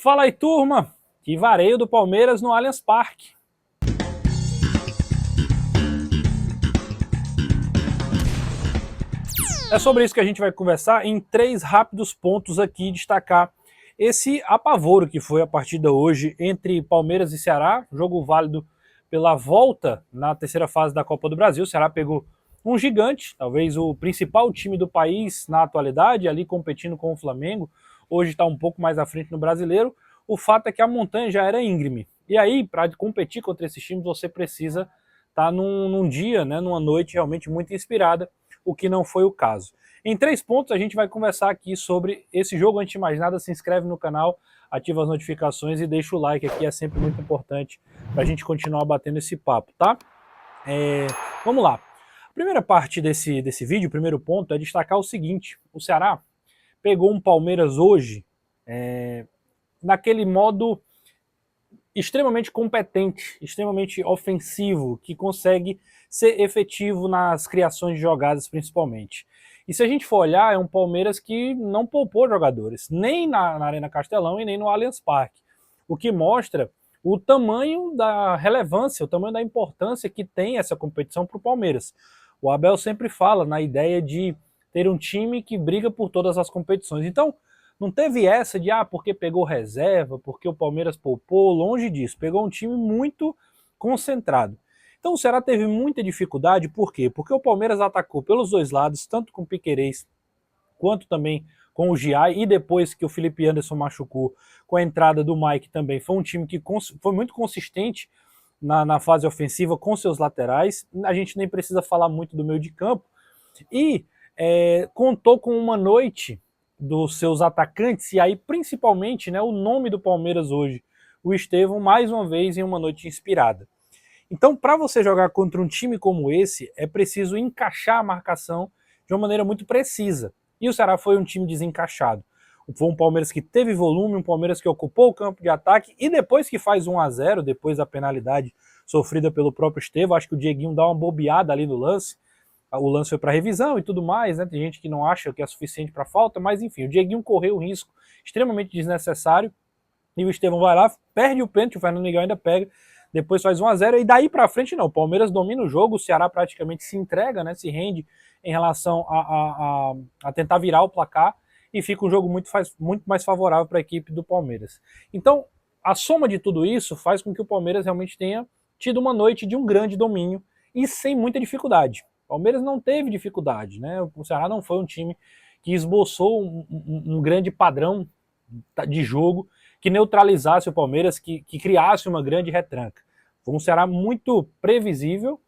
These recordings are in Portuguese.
Fala aí, turma! Que vareio do Palmeiras no Allianz Parque. É sobre isso que a gente vai conversar em 3 rápidos pontos aqui, destacar esse apavoro que foi a partida hoje entre Palmeiras e Ceará, jogo válido pela volta na terceira fase da Copa do Brasil. O Ceará pegou um gigante, talvez o principal time do país na atualidade, ali competindo com o Flamengo. Hoje está um pouco mais à frente no Brasileiro. O fato é que a montanha já era íngreme. E aí, para competir contra esses times, você precisa estar num dia, né, numa noite realmente muito inspirada, o que não foi o caso. Em 3 pontos a gente vai conversar aqui sobre esse jogo. Antes de mais nada, se inscreve no canal, ativa as notificações e deixa o like aqui, é sempre muito importante para a gente continuar batendo esse papo, tá? Vamos lá. A primeira parte desse vídeo, o primeiro ponto, é destacar o seguinte: o Ceará pegou um Palmeiras hoje naquele modo extremamente competente, extremamente ofensivo, que consegue ser efetivo nas criações de jogadas principalmente. E se a gente for olhar, é um Palmeiras que não poupou jogadores, nem na Arena Castelão e nem no Allianz Parque. O que mostra o tamanho da relevância, o tamanho da importância que tem essa competição para o Palmeiras. O Abel sempre fala na ideia de ter um time que briga por todas as competições. Então, não teve essa de, porque pegou reserva, porque o Palmeiras poupou, longe disso. Pegou um time muito concentrado. Então o Ceará teve muita dificuldade, por quê? Porque o Palmeiras atacou pelos dois lados, tanto com o Piquerez, quanto também com o Giai, e depois que o Felipe Anderson machucou, com a entrada do Mike também, foi um time que foi muito consistente na fase ofensiva com seus laterais. A gente nem precisa falar muito do meio de campo. E contou com uma noite dos seus atacantes, e aí principalmente, né, o nome do Palmeiras hoje, o Estevão, mais uma vez em uma noite inspirada. Então, para você jogar contra um time como esse, é preciso encaixar a marcação de uma maneira muito precisa. E o Ceará foi um time desencaixado. Foi um Palmeiras que teve volume, um Palmeiras que ocupou o campo de ataque, e depois que faz 1-0, depois da penalidade sofrida pelo próprio Estevão, acho que o Dieguinho dá uma bobeada ali no lance. O lance foi para revisão e tudo mais, né? Tem gente que não acha que é suficiente para falta, mas enfim, o Dieguinho correu um risco extremamente desnecessário, e o Estevão vai lá, perde o pênalti, o Fernando Miguel ainda pega, depois faz 1-0, e daí para frente não, o Palmeiras domina o jogo, o Ceará praticamente se entrega, né? Se rende em relação a tentar virar o placar, e fica um jogo muito mais favorável para a equipe do Palmeiras. Então, a soma de tudo isso faz com que o Palmeiras realmente tenha tido uma noite de um grande domínio e sem muita dificuldade. O Palmeiras não teve dificuldade, né? O Ceará não foi um time que esboçou um grande padrão de jogo que neutralizasse o Palmeiras, que criasse uma grande retranca. Foi um Ceará muito previsível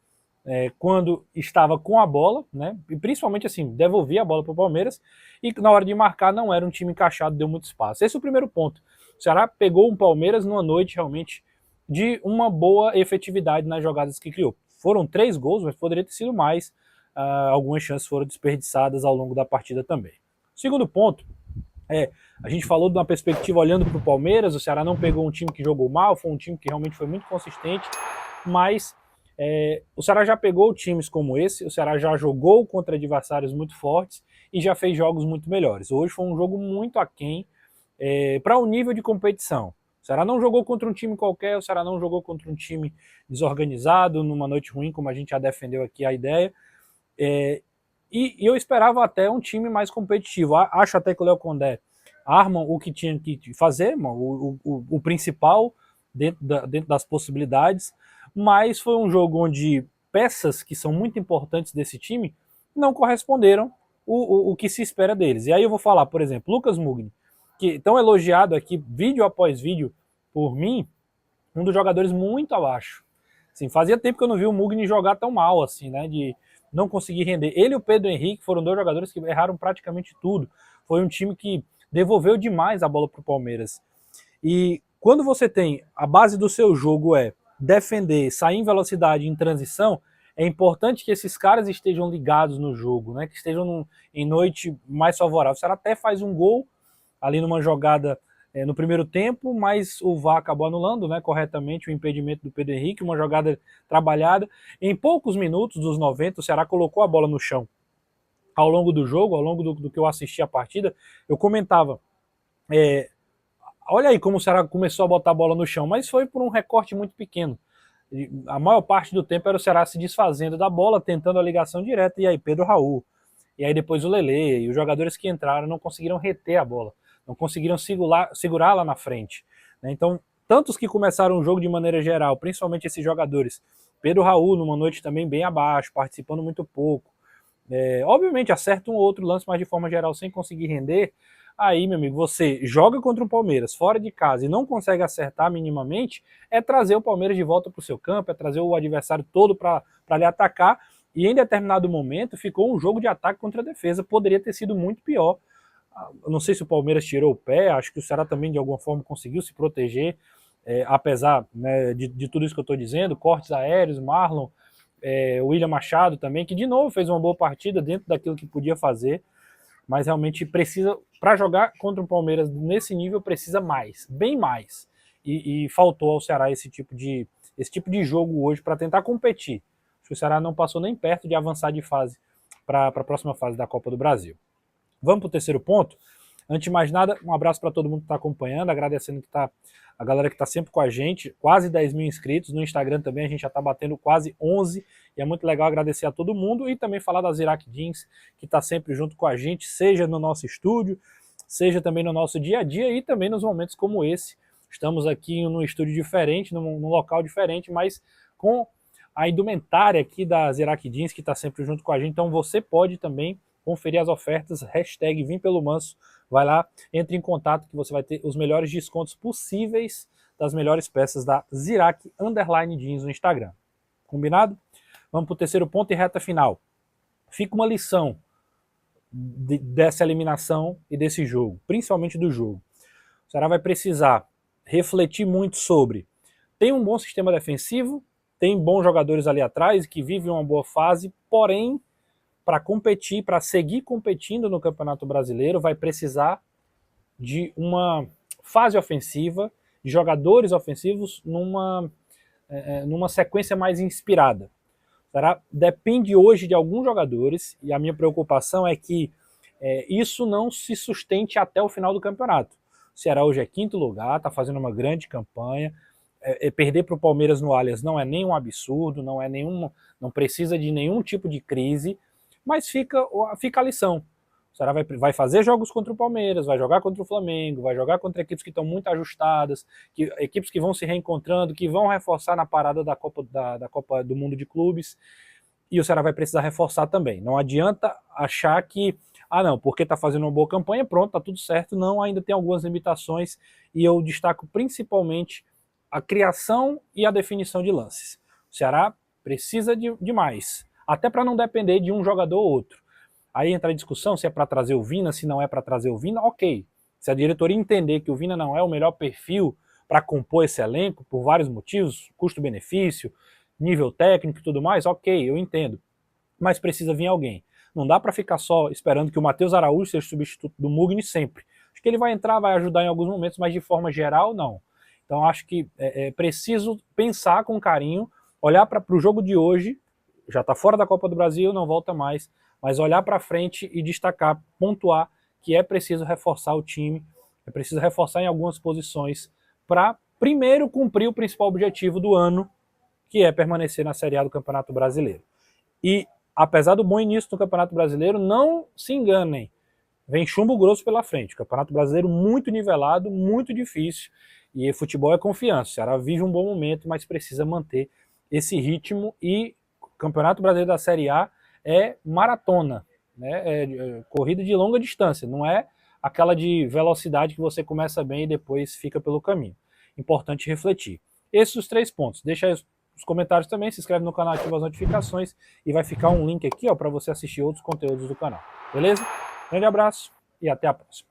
quando estava com a bola, né? E principalmente assim, devolvia a bola para o Palmeiras, e na hora de marcar não era um time encaixado, deu muito espaço. Esse é o primeiro ponto. O Ceará pegou um Palmeiras numa noite realmente de uma boa efetividade nas jogadas que criou. Foram 3 gols, mas poderia ter sido mais. Algumas chances foram desperdiçadas ao longo da partida também. Segundo ponto, a gente falou de uma perspectiva olhando para o Palmeiras. O Ceará não pegou um time que jogou mal, foi um time que realmente foi muito consistente, mas o Ceará já pegou times como esse, o Ceará já jogou contra adversários muito fortes e já fez jogos muito melhores. Hoje foi um jogo muito aquém para o nível de competição. O Ceará não jogou contra um time qualquer, o Ceará não jogou contra um time desorganizado, numa noite ruim, como a gente já defendeu aqui a ideia. E eu esperava até um time mais competitivo. Acho até que o Léo Condé arma o que tinha que fazer, o principal dentro das possibilidades, mas foi um jogo onde peças que são muito importantes desse time não corresponderam o que se espera deles. E aí eu vou falar, por exemplo, Lucas Mugni, que tão elogiado aqui, vídeo após vídeo, por mim, um dos jogadores muito abaixo. Assim, fazia tempo que eu não vi o Mugni jogar tão mal, assim, né, de não conseguir render. Ele e o Pedro Henrique foram 2 jogadores que erraram praticamente tudo. Foi um time que devolveu demais a bola para o Palmeiras. E quando você tem a base do seu jogo defender, sair em velocidade em transição, é importante que esses caras estejam ligados no jogo, né, que estejam em noite mais favorável. O Ceará até faz um gol ali numa jogada no primeiro tempo, mas o VAR acabou anulando, né, corretamente o impedimento do Pedro Henrique, uma jogada trabalhada. Em poucos minutos dos 90, o Ceará colocou a bola no chão. Ao longo do jogo, ao longo do que eu assisti a partida, eu comentava, olha aí como o Ceará começou a botar a bola no chão, mas foi por um recorte muito pequeno. A maior parte do tempo era o Ceará se desfazendo da bola, tentando a ligação direta, e aí Pedro Raul, e aí depois o Lelê, e os jogadores que entraram não conseguiram reter a bola, não conseguiram segurar lá na frente. Né? Então, tantos que começaram o jogo de maneira geral, principalmente esses jogadores, Pedro Raul numa noite também bem abaixo, participando muito pouco, obviamente acerta um ou outro lance, mas de forma geral sem conseguir render. Aí, meu amigo, você joga contra o Palmeiras fora de casa e não consegue acertar minimamente, é trazer o Palmeiras de volta para o seu campo, é trazer o adversário todo para lhe atacar, e em determinado momento ficou um jogo de ataque contra a defesa, poderia ter sido muito pior. Eu não sei se o Palmeiras tirou o pé, acho que o Ceará também de alguma forma conseguiu se proteger, apesar, né, de tudo isso que eu estou dizendo, cortes aéreos, Marlon, o William Machado também, que de novo fez uma boa partida dentro daquilo que podia fazer, mas realmente precisa, para jogar contra o Palmeiras nesse nível, precisa mais, bem mais. E faltou ao Ceará esse tipo de jogo hoje para tentar competir. Acho que o Ceará não passou nem perto de avançar de fase para a próxima fase da Copa do Brasil. Vamos para o terceiro ponto? Antes de mais nada, um abraço para todo mundo que está acompanhando, agradecendo a galera que está sempre com a gente, quase 10 mil inscritos, no Instagram também a gente já está batendo quase 11, e é muito legal agradecer a todo mundo, e também falar da Zirac Jeans, que está sempre junto com a gente, seja no nosso estúdio, seja também no nosso dia a dia, e também nos momentos como esse. Estamos aqui num estúdio diferente, num local diferente, mas com a indumentária aqui da Zirac Jeans, que está sempre junto com a gente, então você pode também conferir as ofertas, hashtag Vim Pelo Manso, vai lá, entre em contato que você vai ter os melhores descontos possíveis das melhores peças da Zirac Jeans no Instagram. Combinado? Vamos para o terceiro ponto e reta final. Fica uma lição dessa eliminação e desse jogo, principalmente do jogo. O Ceará vai precisar refletir muito sobre, tem um bom sistema defensivo, tem bons jogadores ali atrás que vivem uma boa fase, porém para competir, para seguir competindo no Campeonato Brasileiro, vai precisar de uma fase ofensiva, de jogadores ofensivos numa sequência mais inspirada. Depende hoje de alguns jogadores, e a minha preocupação é que isso não se sustente até o final do campeonato. O Ceará hoje é quinto lugar, está fazendo uma grande campanha, perder para o Palmeiras no Allianz não é nenhum absurdo, não precisa de nenhum tipo de crise, mas fica a lição. O Ceará vai fazer jogos contra o Palmeiras, vai jogar contra o Flamengo, vai jogar contra equipes que estão muito ajustadas, equipes que vão se reencontrando, que vão reforçar na parada da Copa do Mundo de Clubes, e o Ceará vai precisar reforçar também. Não adianta achar que, não, porque está fazendo uma boa campanha, pronto, está tudo certo. Não, ainda tem algumas limitações, e eu destaco principalmente a criação e a definição de lances. O Ceará precisa de mais, até para não depender de um jogador ou outro. Aí entra a discussão se é para trazer o Vina, se não é para trazer o Vina, ok. Se a diretoria entender que o Vina não é o melhor perfil para compor esse elenco, por vários motivos, custo-benefício, nível técnico e tudo mais, ok, eu entendo. Mas precisa vir alguém. Não dá para ficar só esperando que o Matheus Araújo seja substituto do Mugni sempre. Acho que ele vai entrar, vai ajudar em alguns momentos, mas de forma geral, não. Então acho que é preciso pensar com carinho, olhar para o jogo de hoje, já está fora da Copa do Brasil, não volta mais, mas olhar para frente e destacar, pontuar que é preciso reforçar o time, é preciso reforçar em algumas posições para primeiro cumprir o principal objetivo do ano, que é permanecer na Série A do Campeonato Brasileiro. E apesar do bom início do Campeonato Brasileiro, não se enganem, vem chumbo grosso pela frente. O Campeonato Brasileiro muito nivelado, muito difícil, e futebol é confiança. O Ceará vive um bom momento, mas precisa manter esse ritmo, e o Campeonato Brasileiro da Série A é maratona, né? É corrida de longa distância, não é aquela de velocidade que você começa bem e depois fica pelo caminho. Importante refletir. Esses os 3 pontos. Deixa aí os comentários também, se inscreve no canal, ativa as notificações e vai ficar um link aqui para você assistir outros conteúdos do canal. Beleza? Grande abraço e até a próxima.